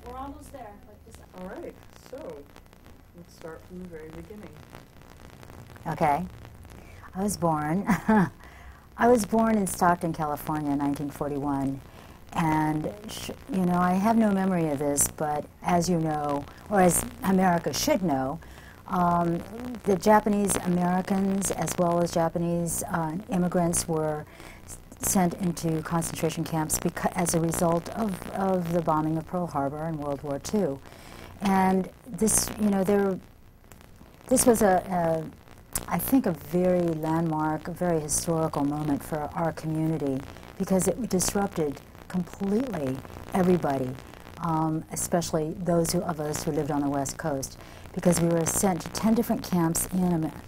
We're almost there. All right, so let's start from the very beginning. Okay. I was born. I was born in Stockton, California in 1941. And, you know, I have no memory of this, but as you know, or as America should know, the Japanese Americans as well as Japanese immigrants were sent into concentration camps as a result of the bombing of Pearl Harbor in World War II. And this, you know, this was I think a very landmark, a very historical moment for our community because it disrupted completely everybody, especially those of us who lived on the West Coast, because we were sent to 10 different camps in America.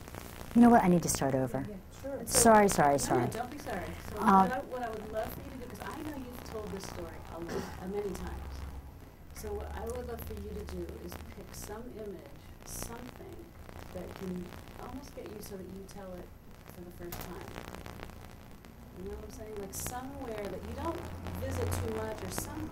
You know what? I need to start over. Yeah, sure. Sorry. No, don't be sorry. So what I would love for you to do, because I know you've told this story many times. So what I would love for you to do is pick some image, something that can almost get you so that you tell it for the first time. You know what I'm saying? Like somewhere that you don't visit too much, or some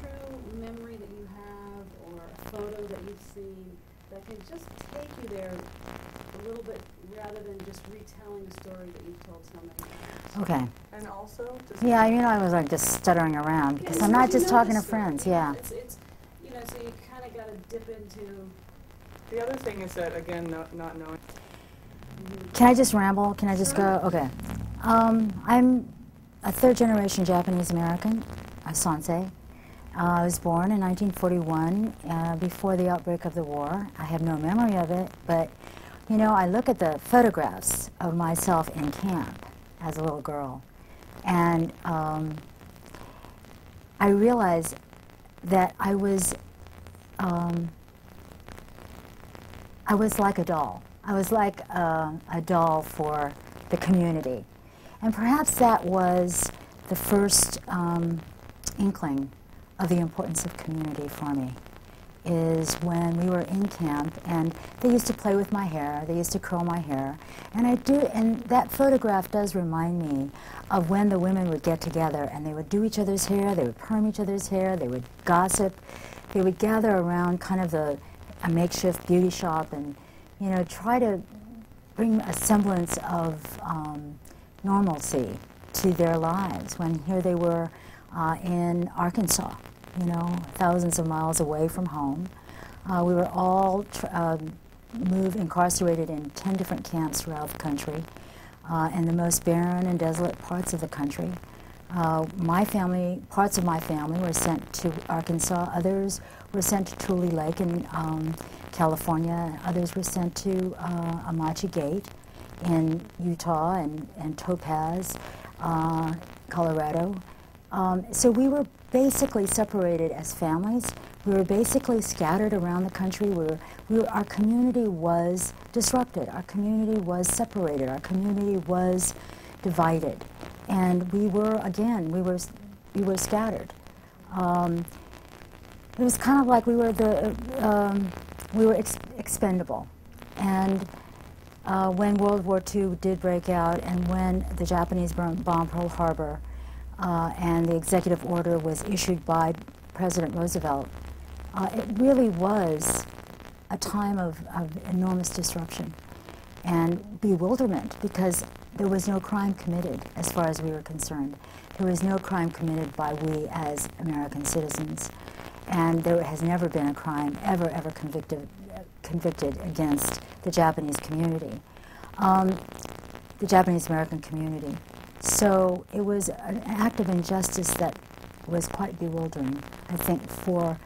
true memory that you have, or a photo that you've seen that can just take you there a little bit rather than just retelling a story that you've told so many times. Okay. And also, yeah, you know, I was like just stuttering around because I'm not just talking to friends. Yeah. It's you know, so you kind of got to dip into. The other thing is that, again, not knowing. Can I just ramble? Can I just go? Okay. I'm a third-generation Japanese American, a Sansei. I was born in 1941, before the outbreak of the war. I have no memory of it, but, you know, I look at the photographs of myself in camp as a little girl, and I realize that I was like a doll. I was like a doll for the community. And perhaps that was the first inkling of the importance of community for me, is when we were in camp and they used to play with my hair, they used to curl my hair, and that photograph does remind me of when the women would get together and they would do each other's hair, they would perm each other's hair, they would gossip, they would gather around kind of a makeshift beauty shop and, you know, try to bring a semblance of normalcy to their lives, when here they were in Arkansas, you know, thousands of miles away from home. We were all incarcerated in 10 different camps throughout the country, in the most barren and desolate parts of the country. Parts of my family were sent to Arkansas, others were sent to Tule Lake in California, others were sent to Amachi Gate in Utah and Topaz, Colorado. So we were basically separated as families. We were basically scattered around the country. Our community was disrupted. Our community was separated. Our community was divided. And we were scattered. It was kind of like we were expendable. And when World War II did break out, and when the Japanese bombed Pearl Harbor, and the executive order was issued by President Roosevelt, it really was a time of enormous disruption and bewilderment, because there was no crime committed as far as we were concerned. There was no crime committed by we as American citizens, and there has never been a crime ever convicted against the Japanese community, the Japanese American community. So it was an act of injustice that was quite bewildering, I think, for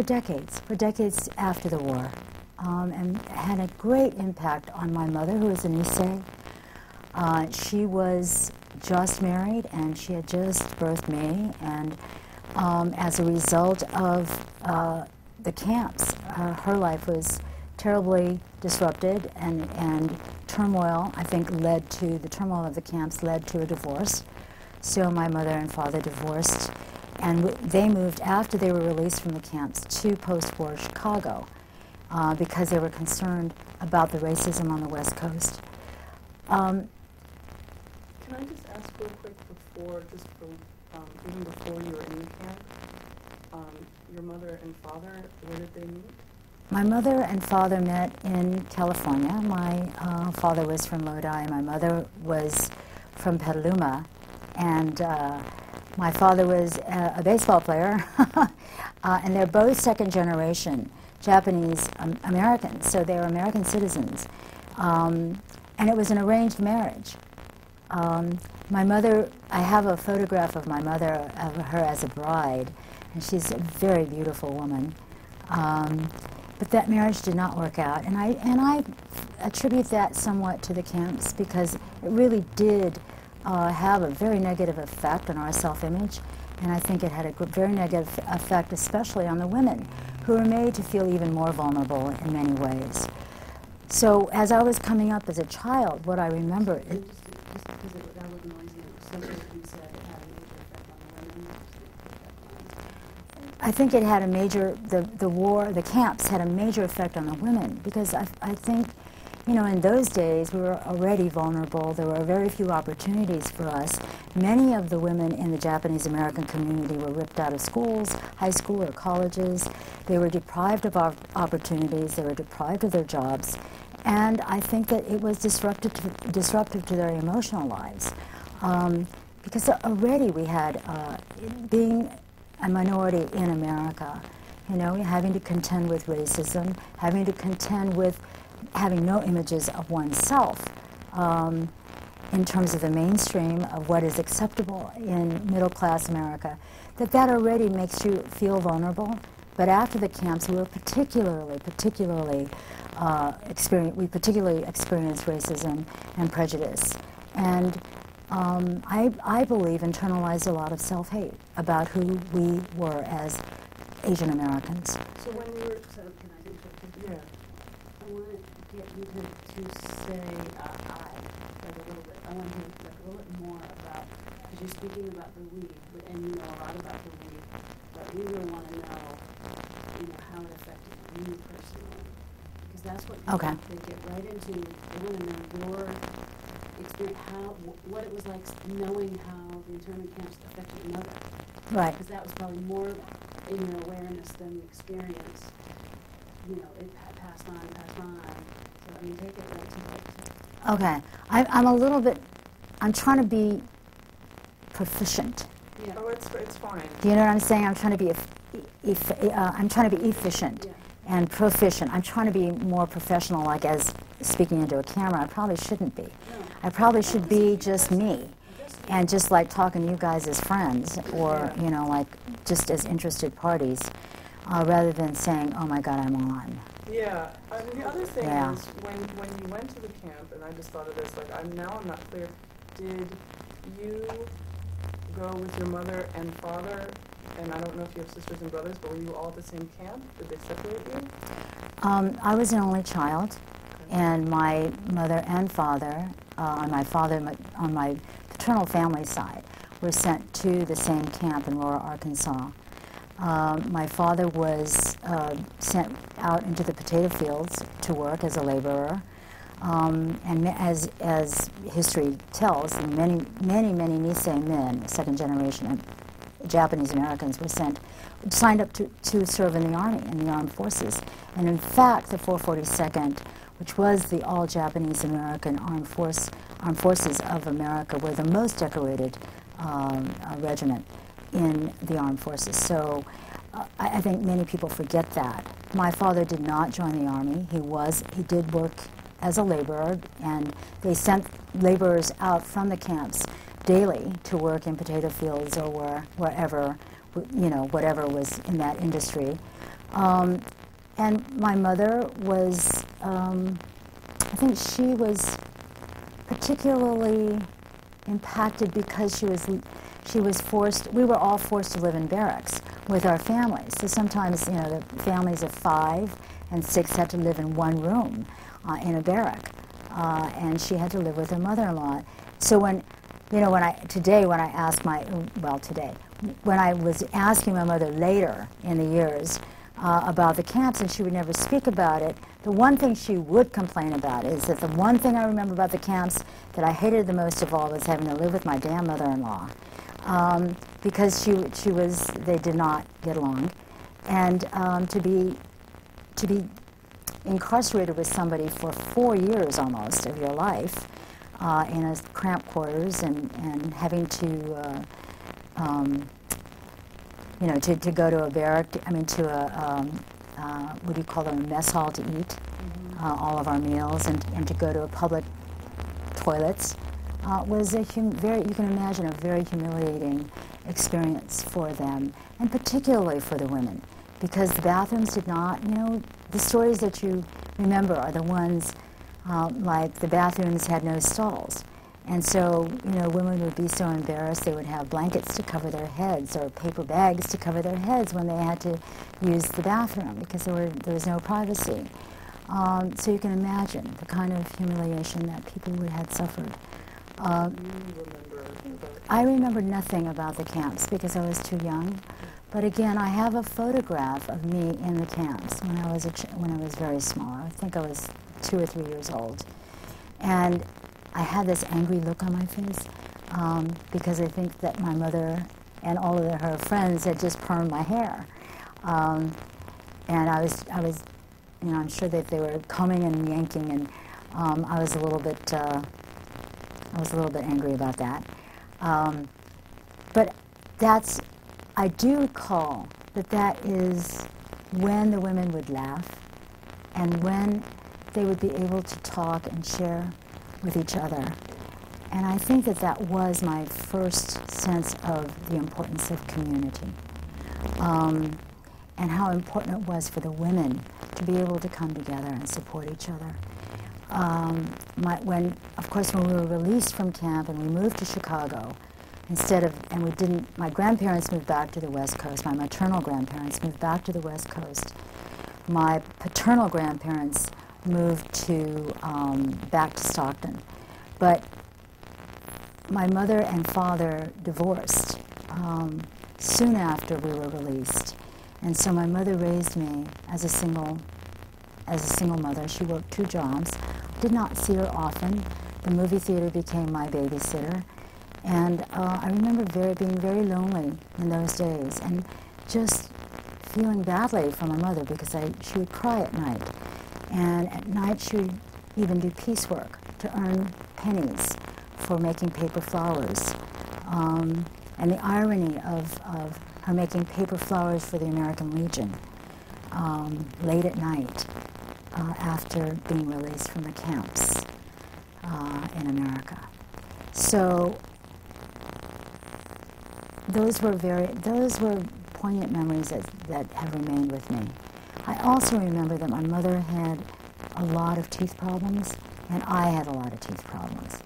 decades after the war, and had a great impact on my mother, who was a Nisei. She was just married, and she had just birthed me, and as a result of the camps, her life was terribly disrupted, and turmoil, I think, the turmoil of the camps led to a divorce. So my mother and father divorced, and they moved, after they were released from the camps, to post-war Chicago, because they were concerned about the racism on the West Coast. Can can I just ask real quick before, even before you were in the camp, your mother and father, where did they meet? My mother and father met in California. My father was from Lodi. My mother was from Petaluma. And my father was a baseball player. And they're both second generation Japanese Americans, so they were American citizens. And it was an arranged marriage. My mother, I have a photograph of my mother, of her as a bride, and she's a very beautiful woman. But that marriage did not work out, and I attribute that somewhat to the camps, because it really did have a very negative effect on our self-image, and I think it had a very negative effect, especially on the women, who were made to feel even more vulnerable in many ways. So as I was coming up as a child, what I remember is... Just because that was noisy, something that you said it had a major effect on the women. I think it had a major, the camps had a major effect on the women, because I think, you know, in those days we were already vulnerable. There were very few opportunities for us. Many of the women in the Japanese American community were ripped out of schools, high school or colleges. They were deprived of opportunities. They were deprived of their jobs. And I think that it was disruptive to their emotional lives. Because already we had, being a minority in America, you know, having to contend with racism, having to contend with having no images of oneself in terms of the mainstream of what is acceptable in middle-class America, that already makes you feel vulnerable. But after the camps, we were particularly experienced racism and prejudice. And I believe internalized a lot of self-hate about who we were as Asian Americans. So when you were... So can I interrupt you? Yeah. I want to get you to say like a little bit. I want to hear like a little bit more about, because you're speaking about the we, and you know a lot about the we, but we really want to know, you know, how it affected you personally, because that's what Okay. they get right into. They want to know your experience, what it was like knowing how the internment camps affected your mother. Right. Because that was probably more in your awareness than the experience. You know, it passed on. So, I mean, take it right to it. Okay. I'm a little bit, I'm trying to be proficient. Yeah. Oh, it's fine. Do you know what I'm saying? I'm trying to be, I'm trying to be efficient Yeah. and proficient. I'm trying to be more professional, like as speaking into a camera. I probably shouldn't be. No. I probably should be just me, and just like talking to you guys as friends, or you know, like just as interested parties, rather than saying, "Oh my God, I'm on." Yeah. I mean, the other thing Yeah. is when you went to the camp, and I just thought of this, like I'm not clear. Did you go with your mother and father? And I don't know if you have sisters and brothers, but were you all at the same camp? Did they separate you? I was an only child, and my mother and father, on my paternal family side, were sent to the same camp in Aurora, Arkansas. My father was sent out into the potato fields to work as a laborer, and as history tells, many Nisei men, second generation Japanese Americans, were signed up to serve in the army, in the armed forces. And in fact, the 442nd, which was the all-Japanese American armed forces of America, were the most decorated regiment in the armed forces. So I think many people forget that. My father did not join the army. He did work as a laborer, and they sent laborers out from the camps daily to work in potato fields or wherever, you know, whatever was in that industry. And my mother was, I think she was particularly impacted because she was forced, we were all forced to live in barracks with our families. So sometimes, you know, the families of 5 and 6 had to live in one room in a barrack. And she had to live with her mother-in-law. So when I was asking my mother later in the years, about the camps, and she would never speak about it. The one thing she would complain about is that the one thing I remember about the camps that I hated the most of all was having to live with my damn mother-in-law, because they did not get along, and to be incarcerated with somebody for 4 years almost of your life in a cramped quarters, and having to to go to a barrack, to a, what do you call them, a mess hall to eat all of our meals, and to go to a public toilets, was you can imagine, a very humiliating experience for them, and particularly for the women, because the bathrooms did not, the stories that you remember are the ones like the bathrooms had no stalls. And so, women would be so embarrassed, they would have blankets to cover their heads or paper bags to cover their heads when they had to use the bathroom, because there was no privacy. So you can imagine the kind of humiliation that people had suffered. I remember nothing about the camps because I was too young. But again, I have a photograph of me in the camps when I was very small. I think I was 2 or 3 years old. And I had this angry look on my face because I think that my mother and all of her friends had just permed my hair, and I was, I'm sure that they were combing and yanking, and I was a little bit angry about that. But I do recall that is when the women would laugh, and when they would be able to talk and share with each other. And I think that was my first sense of the importance of community, and how important it was for the women to be able to come together and support each other. When we were released from camp and we moved to Chicago, my grandparents moved back to the West Coast, my maternal grandparents moved back to the West Coast. My paternal grandparents moved back to Stockton. But my mother and father divorced soon after we were released. And so my mother raised me as a single mother. She worked 2 jobs. Did not see her often. The movie theater became my babysitter. And I remember being very lonely in those days, and just feeling badly for my mother because she would cry at night. And at night she would even do piecework to earn pennies for making paper flowers. And the irony of her making paper flowers for the American Legion late at night after being released from the camps in America. So those were poignant memories that have remained with me. I also remember that my mother had a lot of teeth problems, and I had a lot of teeth problems.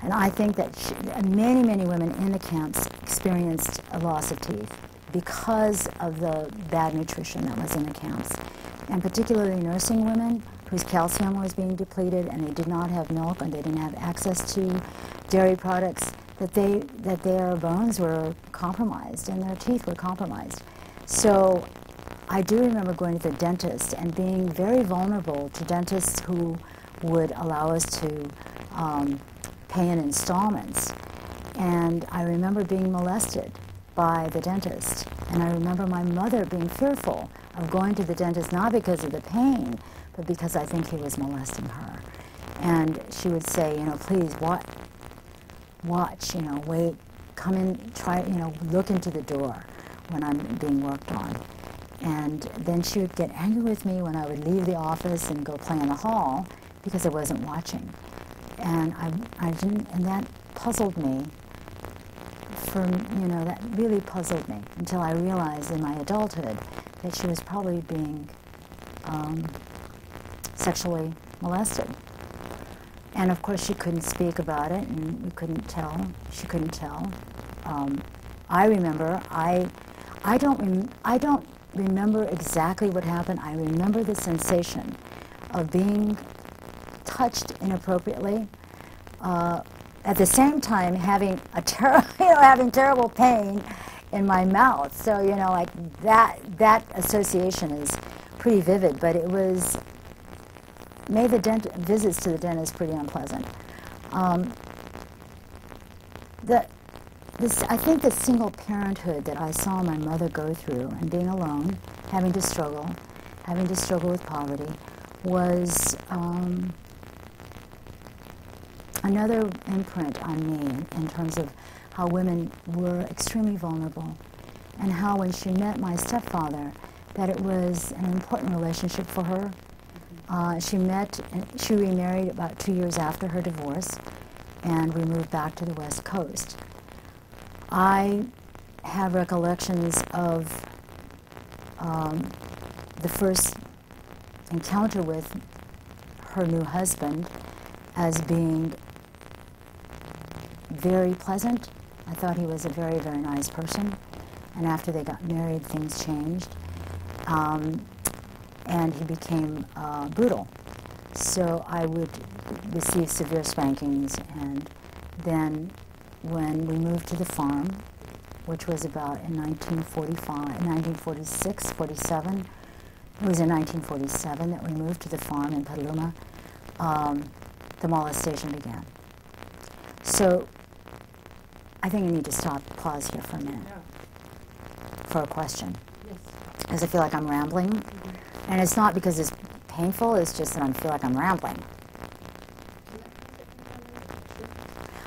And I think that many, many women in the camps experienced a loss of teeth because of the bad nutrition that was in the camps. And particularly nursing women whose calcium was being depleted, and they did not have milk, and they didn't have access to dairy products, that their bones were compromised and their teeth were compromised. So I do remember going to the dentist and being very vulnerable to dentists who would allow us to pay in installments. And I remember being molested by the dentist. And I remember my mother being fearful of going to the dentist, not because of the pain, but because I think he was molesting her. And she would say, please watch, wait, come in, try, look into the door when I'm being worked on. And then she would get angry with me when I would leave the office and go play in the hall because I wasn't watching. And I didn't, and that puzzled me that really puzzled me until I realized in my adulthood that she was probably being sexually molested. And of course she couldn't speak about it, and we couldn't tell. She couldn't tell. I remember, I don't remember exactly what happened. I remember the sensation of being touched inappropriately, at the same time having having terrible pain in my mouth. So, you know, like that association is pretty vivid, but it made the visits to the dentist pretty unpleasant. I think the single parenthood that I saw my mother go through and being alone, having to struggle with poverty, was another imprint on me in terms of how women were extremely vulnerable, and how when she met my stepfather, that it was an important relationship for her. She remarried about 2 years after her divorce, and we moved back to the West Coast. I have recollections of the first encounter with her new husband as being very pleasant. I thought he was a very, very nice person. And after they got married, things changed. And he became brutal. So I would receive severe spankings. And then when we moved to the farm, which was about in 1946, 47, it was in 1947 that we moved to the farm in Petaluma, the molestation began. So I think I need to pause here for a minute for a question. Yes. Because I feel like I'm rambling. Mm-hmm. And it's not because it's painful, it's just that I feel like I'm rambling.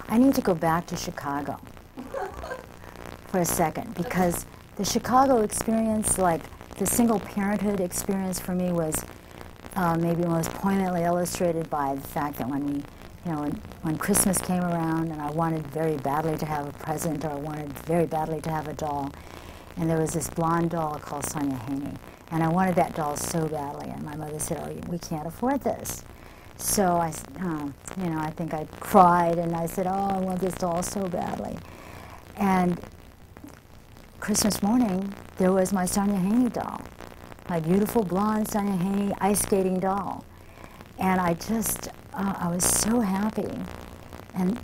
I need to go back to Chicago for a second, because the Chicago experience, like the single parenthood experience for me, was maybe most poignantly illustrated by the fact that when Christmas came around and I wanted very badly to have a present, or I wanted very badly to have a doll, and there was this blonde doll called Sonia Haney, and I wanted that doll so badly, and my mother said, "Oh, we can't afford this." So I think I cried, and I said, "Oh, I want this doll so badly." And Christmas morning, there was my Sonia Haney doll, my beautiful blonde Sonia Haney ice skating doll. And I was so happy. And,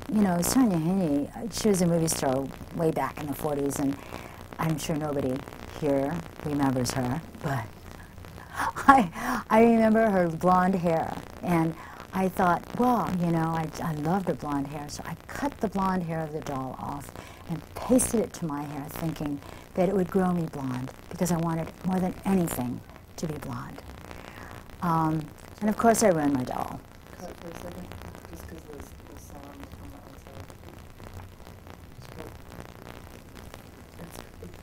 Sonia Haney, she was a movie star way back in the 40s, and I'm sure nobody here remembers her, but I remember her blonde hair. And I thought, well, I loved her blonde hair, so I cut the blonde hair of the doll off and pasted it to my hair, thinking that it would grow me blonde, because I wanted more than anything to be blonde. And of course I ruined my doll. Cut for a second, just because the sound on the outside.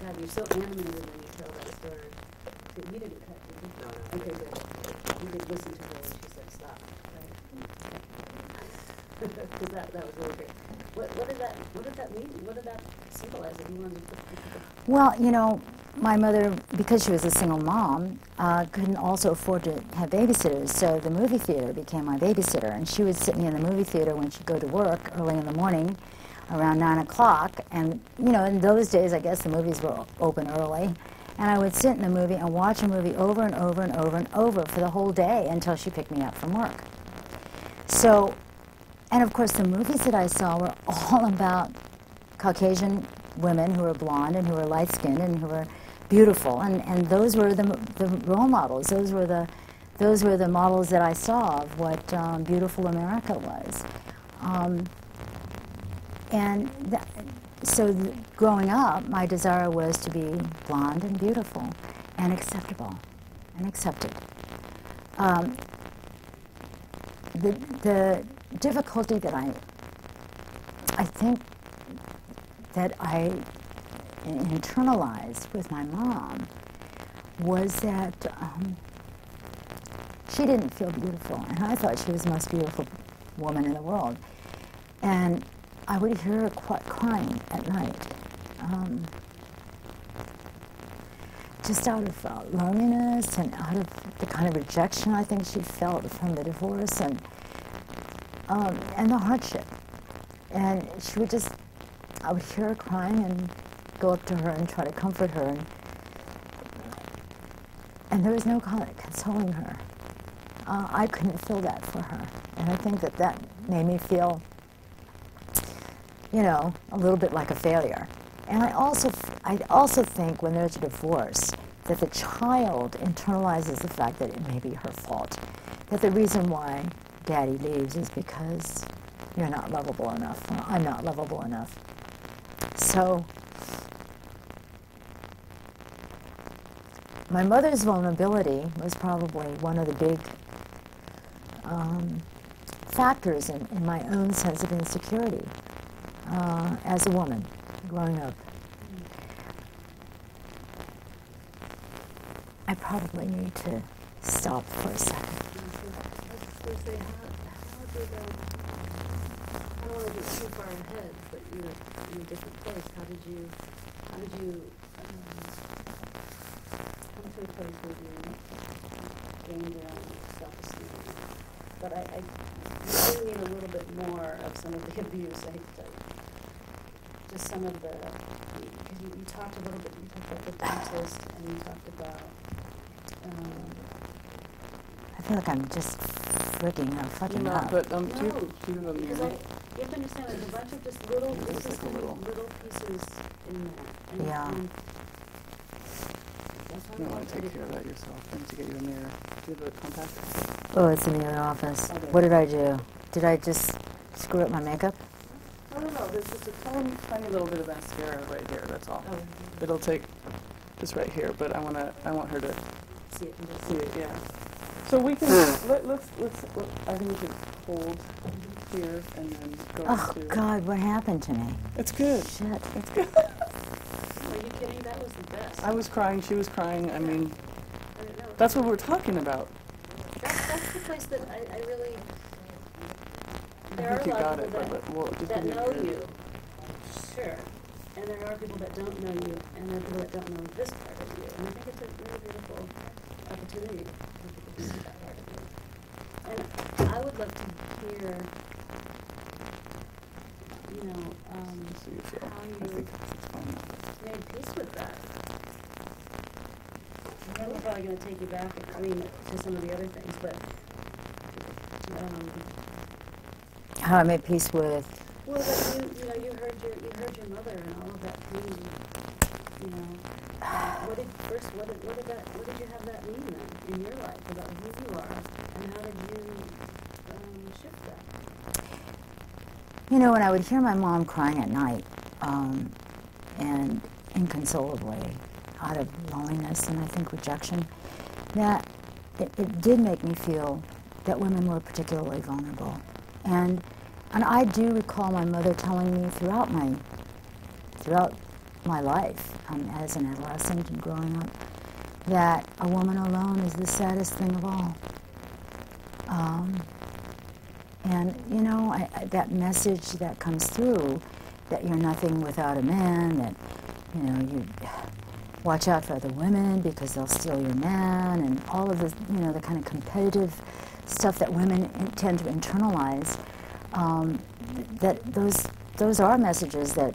God, you're so animated when you tell that story. You didn't cut, did you? No. Okay, good. You did listen to her when she said stop, right? Because that was really great. What did that mean? What did that symbolize that you wanted to put? Well, my mother, because she was a single mom, couldn't also afford to have babysitters, so the movie theater became my babysitter, and she would sit me in the movie theater when she'd go to work early in the morning, around 9 o'clock, and, in those days, I guess the movies were open early, and I would sit in the movie and watch a movie over and over and over and over for the whole day until she picked me up from work. So, and of course the movies that I saw were all about Caucasian women who were blonde and who were light-skinned and who were beautiful, and those were the role models. Those were the models that I saw of what beautiful America was. So growing up, my desire was to be blonde and beautiful and acceptable and accepted. The difficulty that I think that I internalized with my mom was that she didn't feel beautiful, and I thought she was the most beautiful woman in the world. And I would hear her crying at night, just out of loneliness and out of the kind of rejection I think she felt from the divorce and the hardship. And she would I would hear her crying and go up to her and try to comfort her, and there was no consoling her. I couldn't feel that for her, and I think that made me feel, a little bit like a failure. And I also think when there's a divorce, that the child internalizes the fact that it may be her fault. That the reason why daddy leaves is because you're not lovable enough, or I'm not lovable enough. So, my mother's vulnerability was probably one of the big factors in my own sense of insecurity as a woman growing up. I probably need to stop for a second. I was going to say, how did, I don't want to get too far ahead, but you're in a different place. How did you come to a place where you gained your own self-esteem? But I really need a little bit more of some of the abuse. I hate to tell you. Just some of the, because you talked a little bit, you talked about the dentist, and you talked about, I feel like I'm just fucking No, up. but no, do you have a because minute? you have to understand, there's a bunch of just little, There's this is like a little pieces in there. And, Yeah. and that's why You I want want to take care of that yourself. I need to get you a mirror. Do you have a compact? Oh, it's in the other office. Okay. What did I do? Did I just screw up my makeup? No, there's just a tiny little bit of mascara right here, that's all. Oh, It'll take this right here, but I want her to see it and just see it, yeah. So we can, let's, I think we should hold here and then go Oh, to... God, what happened to me? It's good. Shit. It's good. Are you kidding? That was the best. I was crying, she was crying, I mean, I didn't know. that's what we're talking about. That's the place that I really, I there are think you a lot got of it, people but we'll just that give know you. you, sure, and there are people that don't know you, and there are people that don't know this part of you, and I think it's a really beautiful opportunity for people to see that part of you. And I would love to hear, you know, See you feel. how I you think it's fine now. made peace with that. And then we're probably going to take you back, I mean, to some of the other things, but, How I made peace with... well, that you know, you heard your mother and all of that pain, you know. What did you have that mean then in your life about who you are, and how did you shift that? You know, when I would hear my mom crying at night, and inconsolably, out of loneliness and I think rejection, that it did make me feel that women were particularly vulnerable. And I do recall my mother telling me throughout my life, as an adolescent and growing up, that a woman alone is the saddest thing of all. And, you know, that message that comes through, that you're nothing without a man, that, you know, you watch out for other women because they'll steal your man, and all of the, you know, the kind of competitive stuff that women tend to internalize, that those are messages that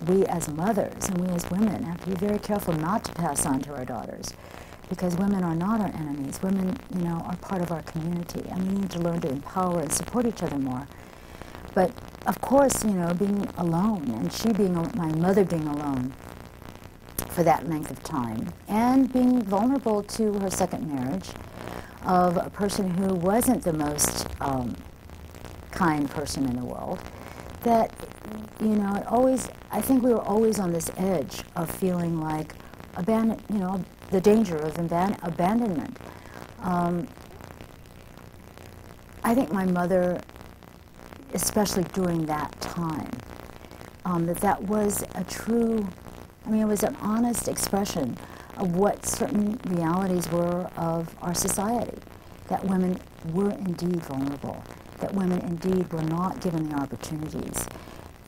we as mothers and we as women have to be very careful not to pass on to our daughters, because women are not our enemies. Women, you know, are part of our community, and we need to learn to empower and support each other more. But of course, you know, being alone, and my mother being alone for that length of time, and being vulnerable to her second marriage of a person who wasn't the most kind person in the world, that, you know, I think we were always on this edge of feeling like you know, the danger of abandonment. I think my mother, especially during that time, that was a true, I mean, it was an honest expression of what certain realities were of our society, that women were indeed vulnerable, that women indeed were not given the opportunities.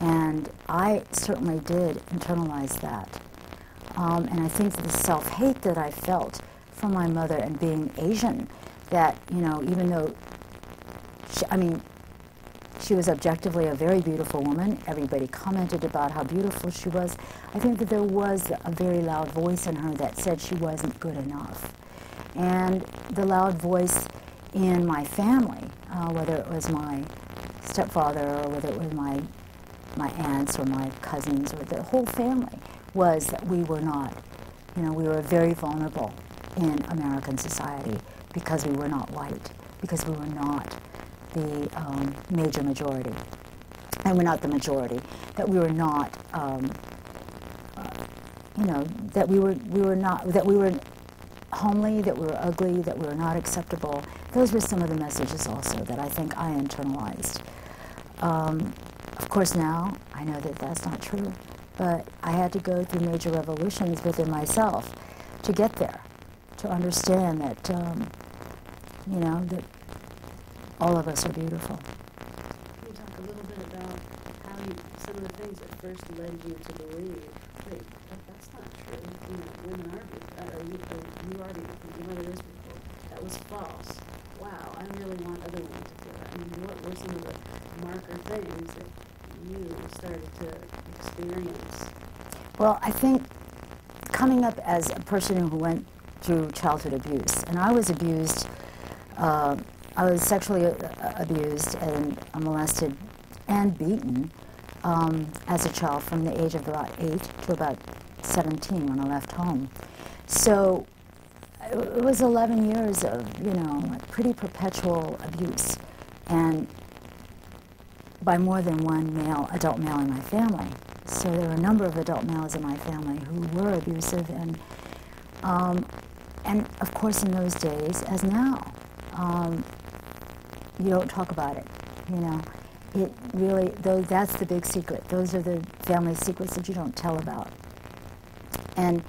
And I certainly did internalize that. And I think the self-hate that I felt from my mother, and being Asian, that, you know, even though, she was objectively a very beautiful woman, everybody commented about how beautiful she was, I think that there was a very loud voice in her that said she wasn't good enough. And the loud voice in my family, whether it was my stepfather or whether it was my aunt aunts or my cousins or the whole family was that we were not, we were very vulnerable in American society because we were not white, because we were not the major majority, and we're not the majority, that we were not, that we were homely, that we were ugly, that we were not acceptable. Those were some of the messages also that I think I internalized. Of course now, I know that that's not true, but I had to go through major revolutions within myself to get there, to understand that, that all of us are beautiful. Can you talk a little bit about how some of the things that first led you to believe, wait, that's not true, women are beautiful, you are beautiful, your mother is beautiful, that was false. Wow, I really want other women to feel that. I mean, what were some of the marker things that you started to experience? Well, I think coming up as a person who went through childhood abuse, and I was abused, I was sexually abused and molested and beaten as a child from the age of about 8 to about 17 when I left home. So it was 11 years of, pretty perpetual abuse, and by more than one adult male in my family. So there were a number of adult males in my family who were abusive, and of course in those days, as now, you don't talk about it, It really, that's the big secret. Those are the family secrets that you don't tell about. And,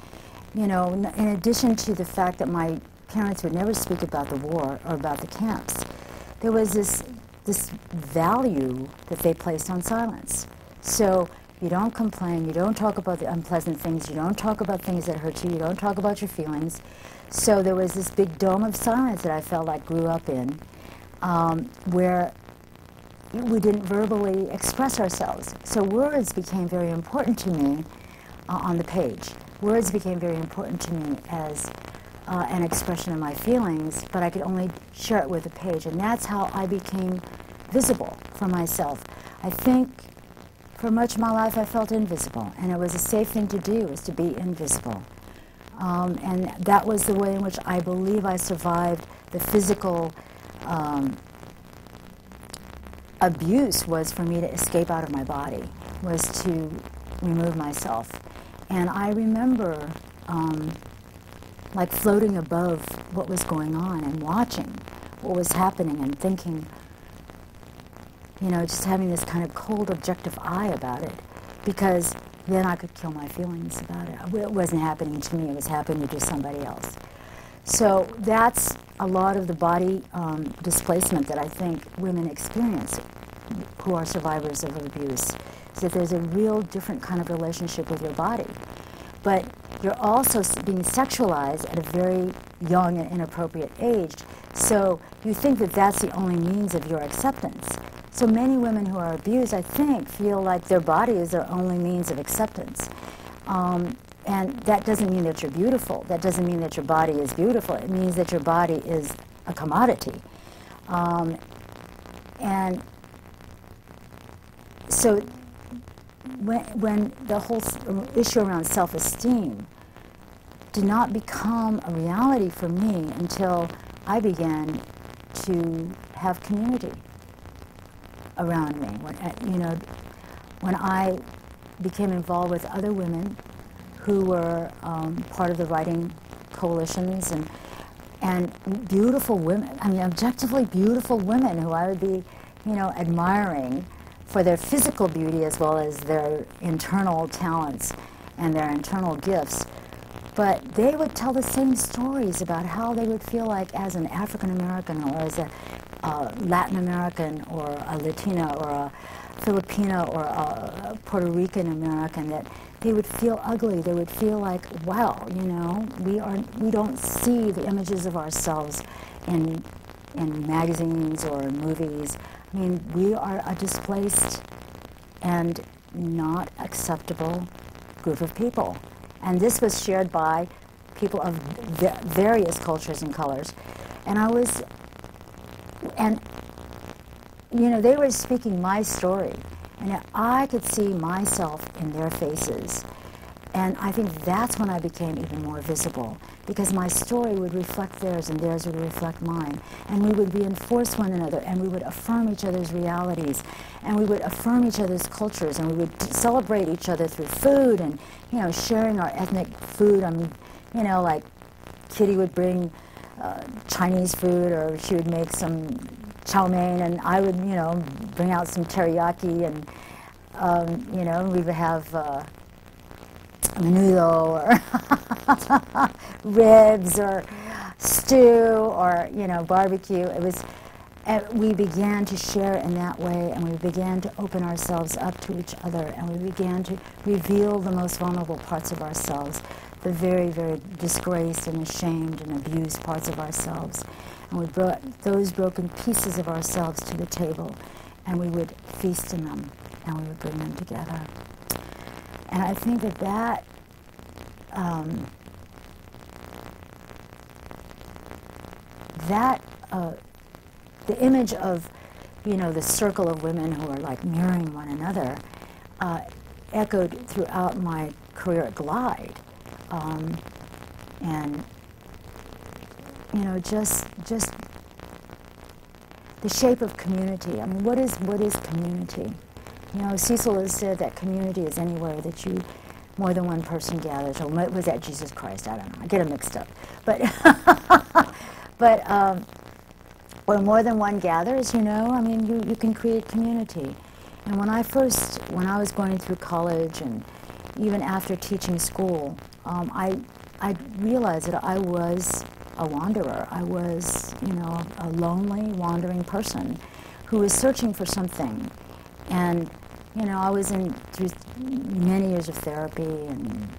in addition to the fact that my parents would never speak about the war or about the camps, there was this value that they placed on silence. So you don't complain, you don't talk about the unpleasant things, you don't talk about things that hurt you, you don't talk about your feelings. So there was this big dome of silence that I felt like grew up in, where we didn't verbally express ourselves. So words became very important to me on the page. Words became very important to me as an expression of my feelings, but I could only share it with a page, and that's how I became visible for myself. I think for much of my life I felt invisible, and it was a safe thing to do, was to be invisible. And that was the way in which I believe I survived the physical abuse, was for me to escape out of my body, was to remove myself. And I remember like floating above what was going on and watching what was happening and thinking, just having this kind of cold, objective eye about it, because then I could kill my feelings about it. It wasn't happening to me, it was happening to somebody else. So that's a lot of the body displacement that I think women experience who are survivors of abuse, is that there's a real different kind of relationship with your body. But you're also being sexualized at a very young and inappropriate age, so you think that that's the only means of your acceptance. So many women who are abused, I think, feel like their body is their only means of acceptance. And that doesn't mean that you're beautiful. That doesn't mean that your body is beautiful. It means that your body is a commodity. And so when the whole issue around self-esteem did not become a reality for me until I began to have community around me. When I became involved with other women who were part of the writing coalitions, and beautiful women, objectively beautiful women who I would be, admiring for their physical beauty as well as their internal talents and their internal gifts. But they would tell the same stories about how they would feel like as an African American or as a Latin American or a Latina or a Filipino or a Puerto Rican American, that they would feel ugly. They would feel like, wow, we don't see the images of ourselves in magazines or in movies. We are a displaced and not acceptable group of people. And this was shared by people of various cultures and colors. And they were speaking my story, And I could see myself in their faces. And I think that's when I became even more visible, because my story would reflect theirs and theirs would reflect mine. And we would reinforce one another, and we would affirm each other's realities, and we would affirm each other's cultures, and we would celebrate each other through food and, sharing our ethnic food. I mean, like Kitty would bring Chinese food, or she would make some chow mein, and I would, bring out some teriyaki, and, we would have menudo or ribs or stew or barbecue. It was, we began to share in that way, and we began to open ourselves up to each other, and we began to reveal the most vulnerable parts of ourselves, the very, very disgraced and ashamed and abused parts of ourselves. And we brought those broken pieces of ourselves to the table, and we would feast in them, and we would bring them together. And I think that the image of, the circle of women who are like mirroring one another echoed throughout my career at Glide. And, just the shape of community. I mean, what is community? Cecil has said that community is anywhere that more than one person gathers. Or was that Jesus Christ? I don't know. I get them mixed up. But, where more than one gathers, I mean, you can create community. And when I was going through college and even after teaching school, I realized that I was a wanderer. I was, a lonely, wandering person who was searching for something. And, I was through many years of therapy and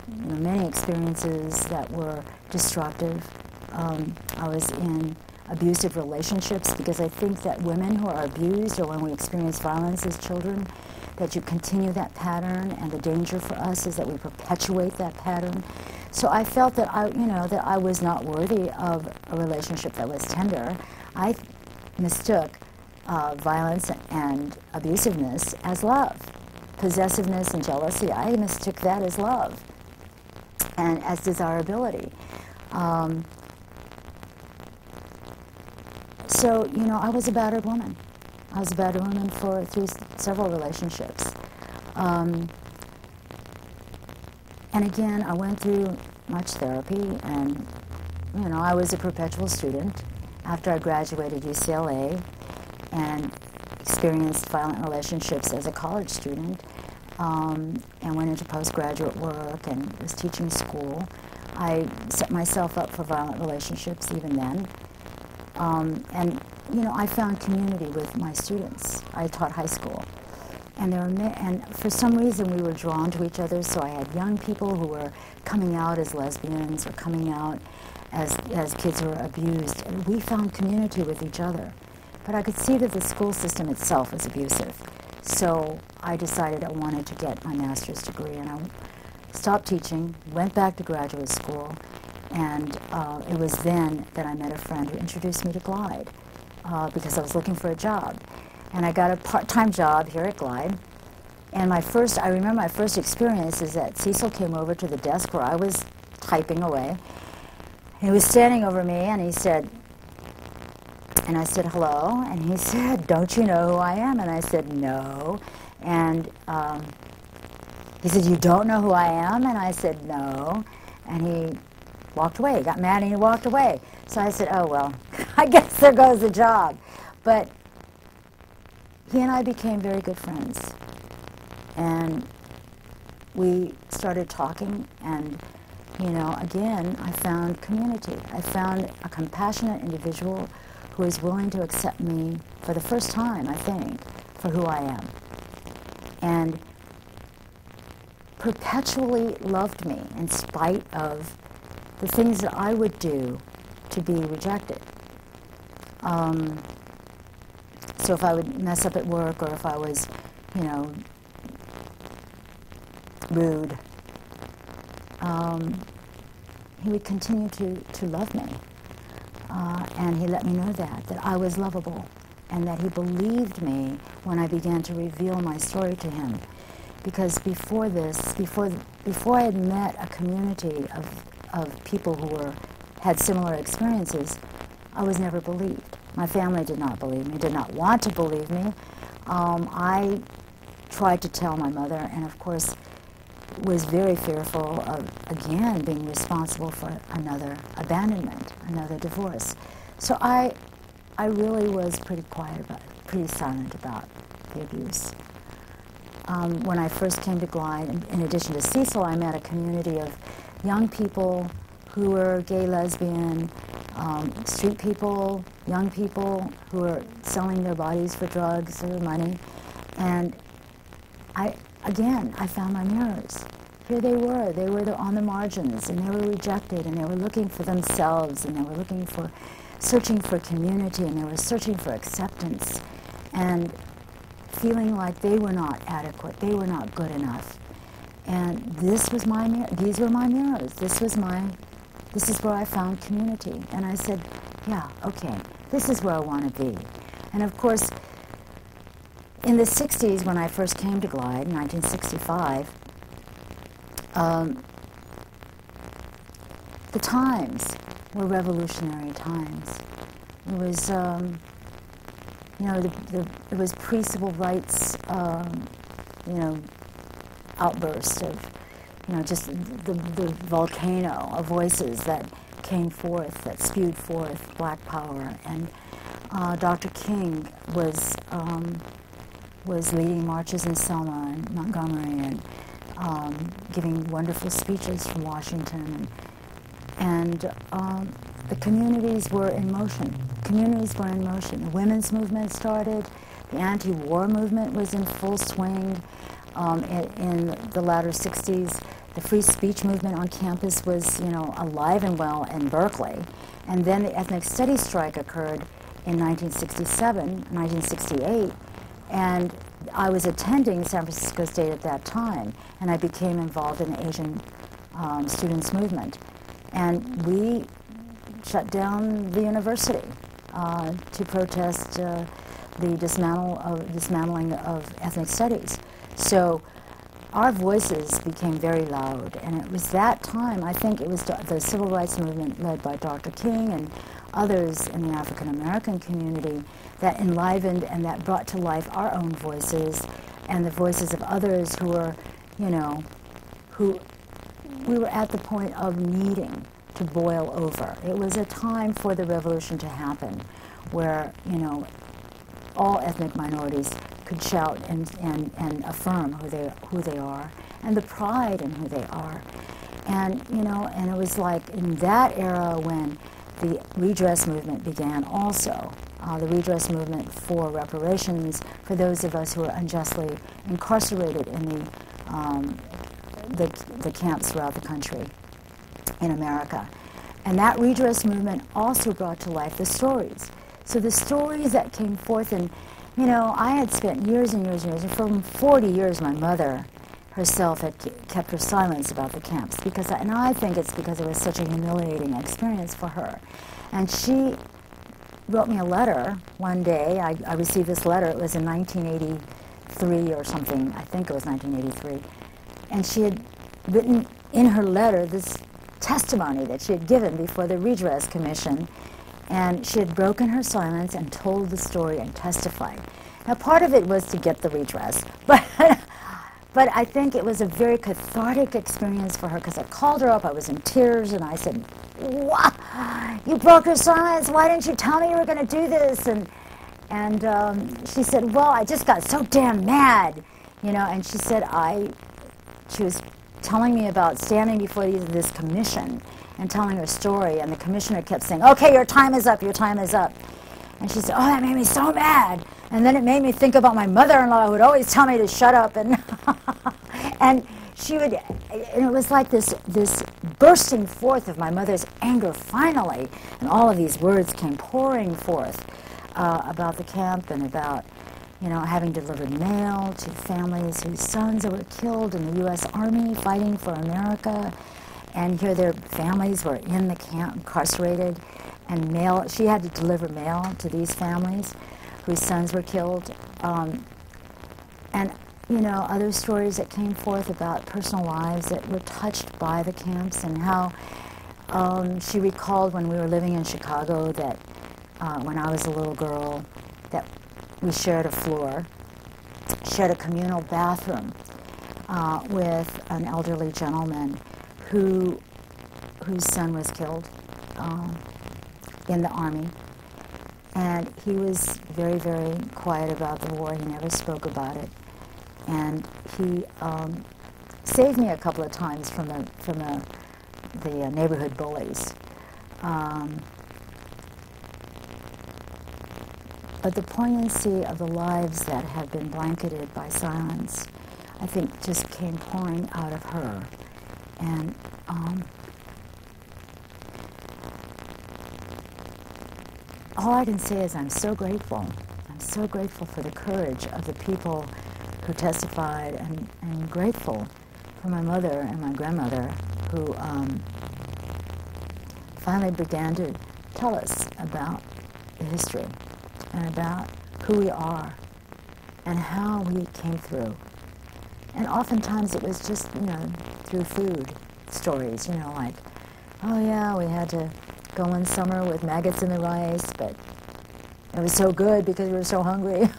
many experiences that were destructive. I was in abusive relationships, because I think that women who are abused, or when we experience violence as children, that you continue that pattern, and the danger for us is that we perpetuate that pattern. So I felt that that I was not worthy of a relationship that was tender. I mistook violence and abusiveness as love. Possessiveness and jealousy, I mistook that as love and as desirability. So, I was a battered woman. I was a battered woman through several relationships. And again, I went through much therapy, and, I was a perpetual student after I graduated UCLA and experienced violent relationships as a college student, and went into postgraduate work and was teaching school. I set myself up for violent relationships even then. And, I found community with my students. I taught high school. And and for some reason we were drawn to each other, so I had young people who were coming out as lesbians or coming out as kids who were abused. And we found community with each other. But I could see that the school system itself was abusive. So I decided I wanted to get my master's degree, and I stopped teaching, went back to graduate school, and it was then that I met a friend who introduced me to Glide, because I was looking for a job. And I got a part-time job here at Glide. And I remember my first experience is that Cecil came over to the desk where I was typing away. He was standing over me, and he said, and I said, hello, and he said, don't you know who I am? And I said, no. And he said, you don't know who I am? And I said, no. And he walked away. He got mad and he walked away. So I said, oh, well, I guess there goes the job. But he and I became very good friends. And we started talking, and, again, I found community. I found a compassionate individual who is willing to accept me for the first time, I think, for who I am. And perpetually loved me in spite of the things that I would do to be rejected. So if I would mess up at work, or if I was, rude, he would continue to love me. And he let me know that I was lovable. and that he believed me when I began to reveal my story to him. Because before this, before I had met a community of people who had similar experiences, I was never believed. My family did not believe me, did not want to believe me. I tried to tell my mother, and of course was very fearful of, again, being responsible for another abandonment, another divorce. So I really was pretty quiet about it, pretty silent about the abuse. When I first came to Glide, in addition to Cecil, I met a community of young people who were gay, lesbian, street people, young people who were selling their bodies for drugs or money. And I found my mirrors. Here they were on the margins, and they were rejected, and they were looking for themselves, and they were searching for community, and they were searching for acceptance, and feeling like they were not adequate, they were not good enough. And these were my mirrors. This is where I found community. And I said, yeah, okay, this is where I want to be. And of course, in the 60s, when I first came to Glide, in 1965, the times were revolutionary times. It was, it was pre-civil rights, outburst of, just the volcano of voices that came forth, that spewed forth Black power. And Dr. King was leading marches in Selma and Montgomery, and giving wonderful speeches from Washington, and the communities were in motion. The women's movement started. The anti-war movement was in full swing in the latter 60s. The free speech movement on campus was, alive and well in Berkeley. And then the ethnic studies strike occurred in 1968, and I was attending San Francisco State at that time, and I became involved in the Asian students movement. And we shut down the university to protest the dismantling of ethnic studies. So our voices became very loud, and it was that time, I think it was the civil rights movement led by Dr. King and others in the African American community that enlivened and that brought to life our own voices and the voices of others who were, who we were at the point of needing to boil over. It was a time for the revolution to happen where, all ethnic minorities could shout and affirm who they are, and the pride in who they are. And, and it was like in that era when the redress movement began also, the redress movement for reparations for those of us who were unjustly incarcerated in the camps throughout the country in America. And that redress movement also brought to life the stories. So the stories that came forth, and I had spent years and years and years, and for 40 years my mother herself had kept her silence about the camps, and I think it's because it was such a humiliating experience for her. And she wrote me a letter one day. I received this letter. It was in 1983 or something. I think it was 1983. And she had written in her letter this testimony that she had given before the Redress Commission. And she had broken her silence and told the story and testified. Now, part of it was to get the redress, but I think it was a very cathartic experience for her, because I called her up, I was in tears, and I said, "What? You broke your silence? Why didn't you tell me you were going to do this?" And she said, "Well, I just got so damn mad," and she said she was telling me about standing before this commission and telling her story, and the commissioner kept saying, "Okay, your time is up, your time is up." And she said, "Oh, that made me so mad." And then it made me think about my mother-in-law who would always tell me to shut up, and and it was like this bursting forth of my mother's anger finally, and all of these words came pouring forth about the camp and about having delivered mail to families whose sons were killed in the U.S. Army fighting for America. And here their families were in the camp, incarcerated, and she had to deliver mail to these families whose sons were killed. And, other stories that came forth about personal lives that were touched by the camps, and how she recalled when we were living in Chicago that when I was a little girl, that we shared a floor, shared a communal bathroom with an elderly gentleman whose son was killed in the army. And he was very, very quiet about the war. He never spoke about it. And he saved me a couple of times from the neighborhood bullies. But the poignancy of the lives that have been blanketed by silence, I think, just came pouring out of her. And all I can say is I'm so grateful. I'm so grateful for the courage of the people who testified, and grateful for my mother and my grandmother who finally began to tell us about the history and about who we are and how we came through. And oftentimes it was just, through food stories, like, oh yeah, we had to go in summer with maggots in the rice, but it was so good because we were so hungry.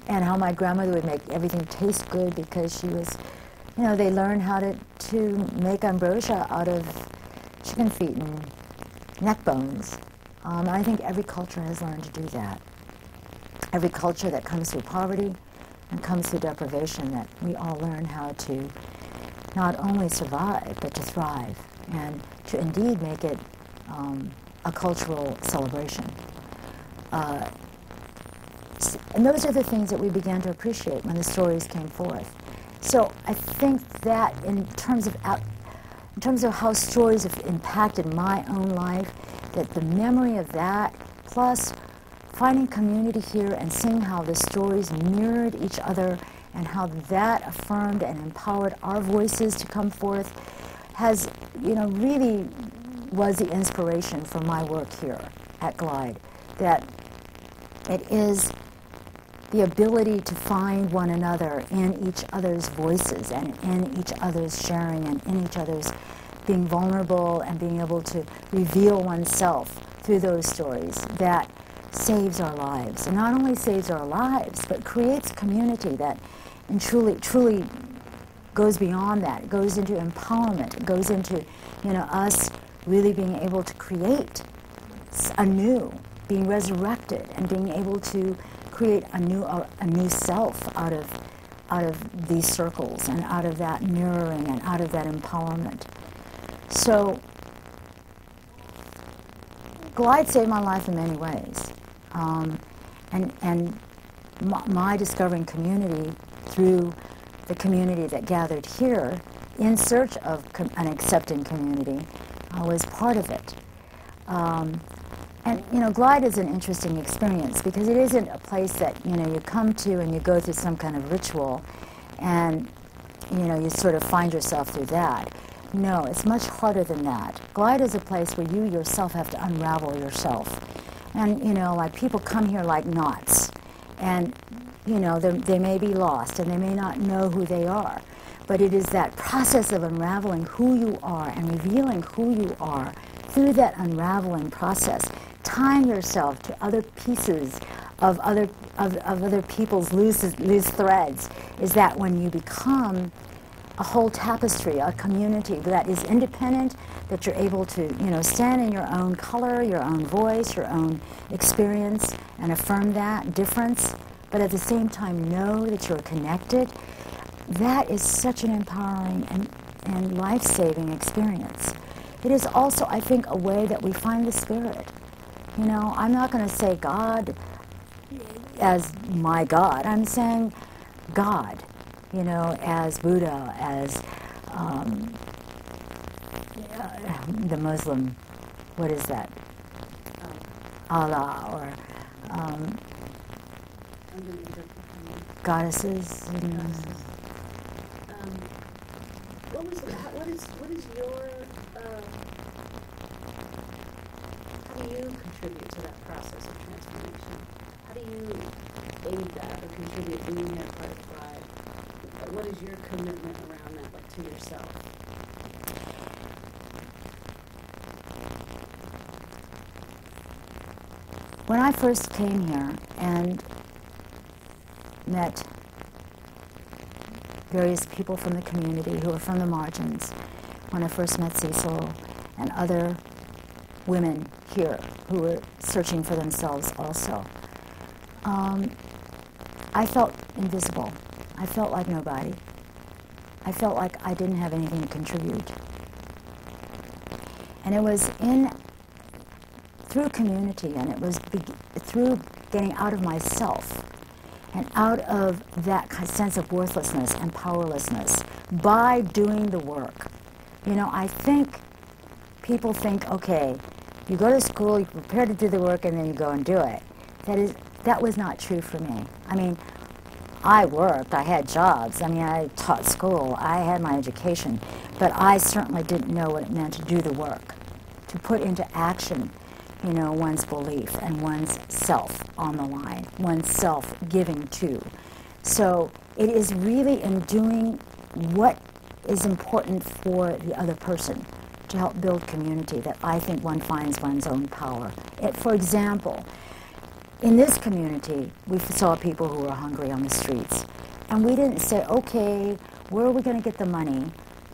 And how my grandmother would make everything taste good because she was, they learned how to make ambrosia out of chicken feet and neck bones. I think every culture has learned to do that. Every culture that comes through poverty and comes through deprivation, that we all learn how to not only survive, but to thrive, and to indeed make it a cultural celebration. And those are the things that we began to appreciate when the stories came forth. So I think that in terms of how stories have impacted my own life, that the memory of that, plus finding community here and seeing how the stories mirrored each other and how that affirmed and empowered our voices to come forth, has, really was the inspiration for my work here at Glide. That it is the ability to find one another in each other's voices and in each other's sharing and in each other's being vulnerable and being able to reveal oneself through those stories that saves our lives. And not only saves our lives, but creates community that and truly goes beyond that. It goes into empowerment. It goes into, us really being able to create anew, being resurrected, and being able to create a new self out of these circles and out of that mirroring and out of that empowerment. So Glide saved my life in many ways, and my discovering community through the community that gathered here in search of an accepting community was part of it. And, Glide is an interesting experience because it isn't a place that, you come to and you go through some kind of ritual and, you sort of find yourself through that. No, it's much harder than that. Glide is a place where you yourself have to unravel yourself. And, like people come here like knots. And, they may be lost and they may not know who they are. But it is that process of unraveling who you are and revealing who you are through that unraveling process, tying yourself to other pieces of other people's loose threads, is that when you become a whole tapestry, a community that is independent, that you're able to, stand in your own color, your own voice, your own experience, and affirm that difference, but at the same time know that you're connected. That is such an empowering and life-saving experience. It is also, I think, a way that we find the Spirit. I'm not going to say God as my God. I'm saying God, as Buddha, as the Muslim, what is that? Allah, or goddesses. What is your, how do you contribute to that process of transformation? how do you aid that or contribute when you have part of Thrive? What is your commitment around that, like to yourself? When I first came here and met various people from the community who were from the margins, when I first met Cecil and other women here who were searching for themselves also, I felt invisible. I felt like nobody. I felt like I didn't have anything to contribute. And it was through community, and it was through getting out of myself and out of that sense of worthlessness and powerlessness by doing the work. You know, I think people think, okay, you go to school, you prepare to do the work, and then you go and do it. That was not true for me. I mean, I worked, I had jobs, I mean, I taught school, I had my education, but I certainly didn't know what it meant to do the work, to put into action, you know, one's belief and one's self on the line, one's self giving to. So it is really in doing what is important for the other person to help build community that I think one finds one's own power. For example, in this community, we saw people who were hungry on the streets. And we didn't say, okay, where are we going to get the money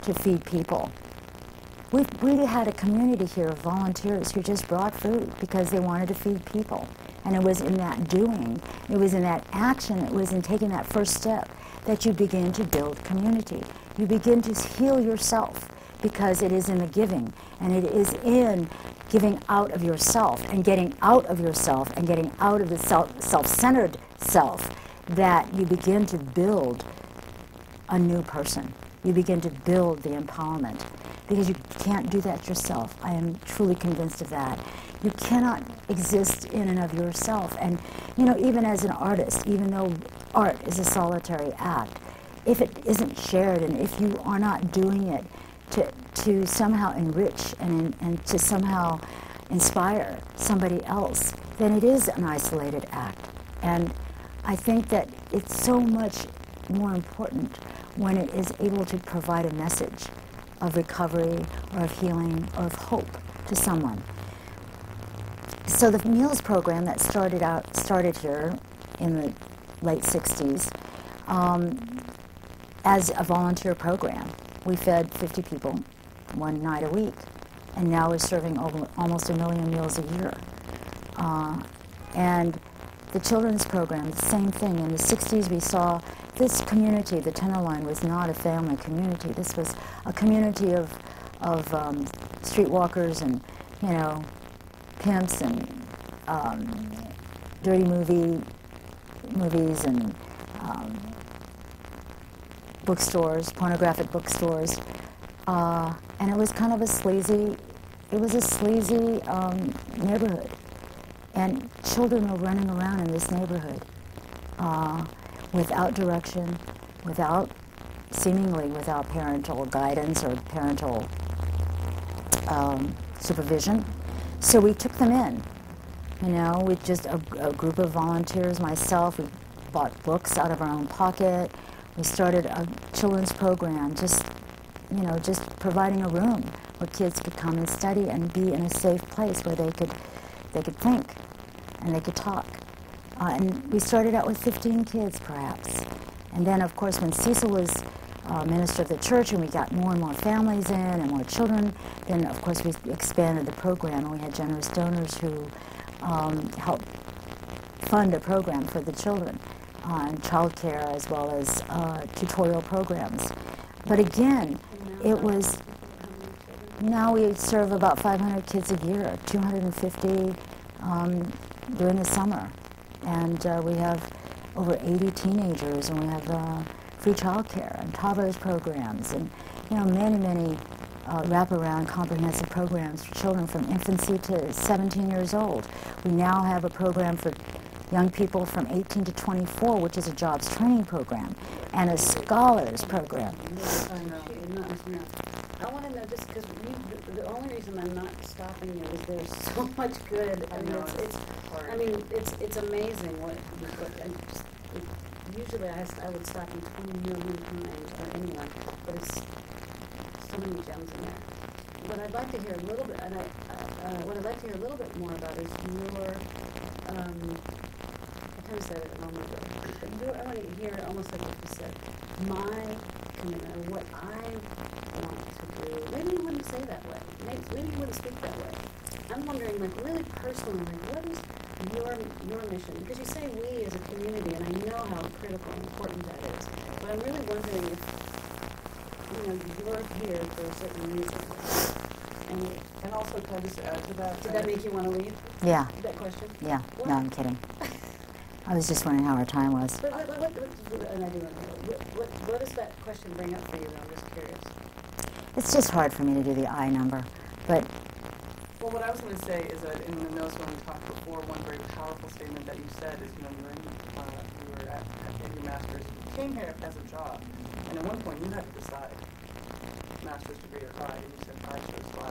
to feed people? We had a community here of volunteers who just brought food because they wanted to feed people. And it was in that doing, it was in that action, it was in taking that first step that you begin to build community. You begin to heal yourself because it is in the giving, and it is in giving out of yourself and getting out of yourself and getting out of the self-centered self that you begin to build a new person. You begin to build the empowerment because you can't do that yourself. I am truly convinced of that. You cannot exist in and of yourself. And, you know, even as an artist, even though art is a solitary act, if it isn't shared and if you are not doing it to somehow enrich and to somehow inspire somebody else, then it is an isolated act. And I think that it's so much more important when it is able to provide a message of recovery or of healing or of hope to someone. So the meals program that started here in the late 60s as a volunteer program. We fed 50 people one night a week, and now we're serving almost 1 million meals a year. And the children's program, the same thing. In the 60s, we saw this community, the Tenderloin, was not a family community. This was a community of streetwalkers and, you know, pimps and dirty movies and bookstores, pornographic bookstores, and it was kind of a sleazy neighborhood, and children were running around in this neighborhood without direction, seemingly without parental guidance or parental supervision. So we took them in, you know, with just a group of volunteers, myself. We bought books out of our own pocket. We started a children's program, just providing a room where kids could come and study and be in a safe place where they could think and they could talk. And we started out with 15 kids, perhaps. And then, of course, when Cecil was minister of the church and we got more and more families in and more children, then, of course, we expanded the program, and we had generous donors who helped fund a program for the children on childcare as well as tutorial programs. But again, it was, now we serve about 500 kids a year, 250 during the summer. And we have over 80 teenagers, and we have free childcare and toddlers programs, and many wraparound comprehensive programs for children from infancy to 17 years old. We now have a program for young people from 18 to 24, which is a jobs training program, and a scholars program. I want to know just because the only reason I'm not stopping you is there's so much good. I mean, it's hard. I mean, it's amazing what usually I would stop you 20 million times or anyone, but it's so many gems in there. What I'd like to hear a little bit, and what I'd like to hear a little bit more about is your, I kind of said it a moment ago, but I want to hear almost like what you said, my commitment, or what I want to do. Maybe you wouldn't say that way. Maybe you wouldn't speak that way. I'm wondering, like, really personally, like, what is your mission? Because you say we as a community, and I know how critical and important that is. But I'm really wondering if, you're here for a certain reason. And also, can I just add to that? Did that make you want to leave? Yeah. That question? Yeah. What? No, I'm kidding. I was just wondering how our time was. But and I do want to know, what does that question bring up for you, though? I'm just curious. It's just hard for me to do the I number, but Well, what I was going to say is that in the notes when we talked before, one very powerful statement that you said is, you were at your master's, you came here as a job, and at one point you had to decide master's degree or 5, and you said 5 chose 5.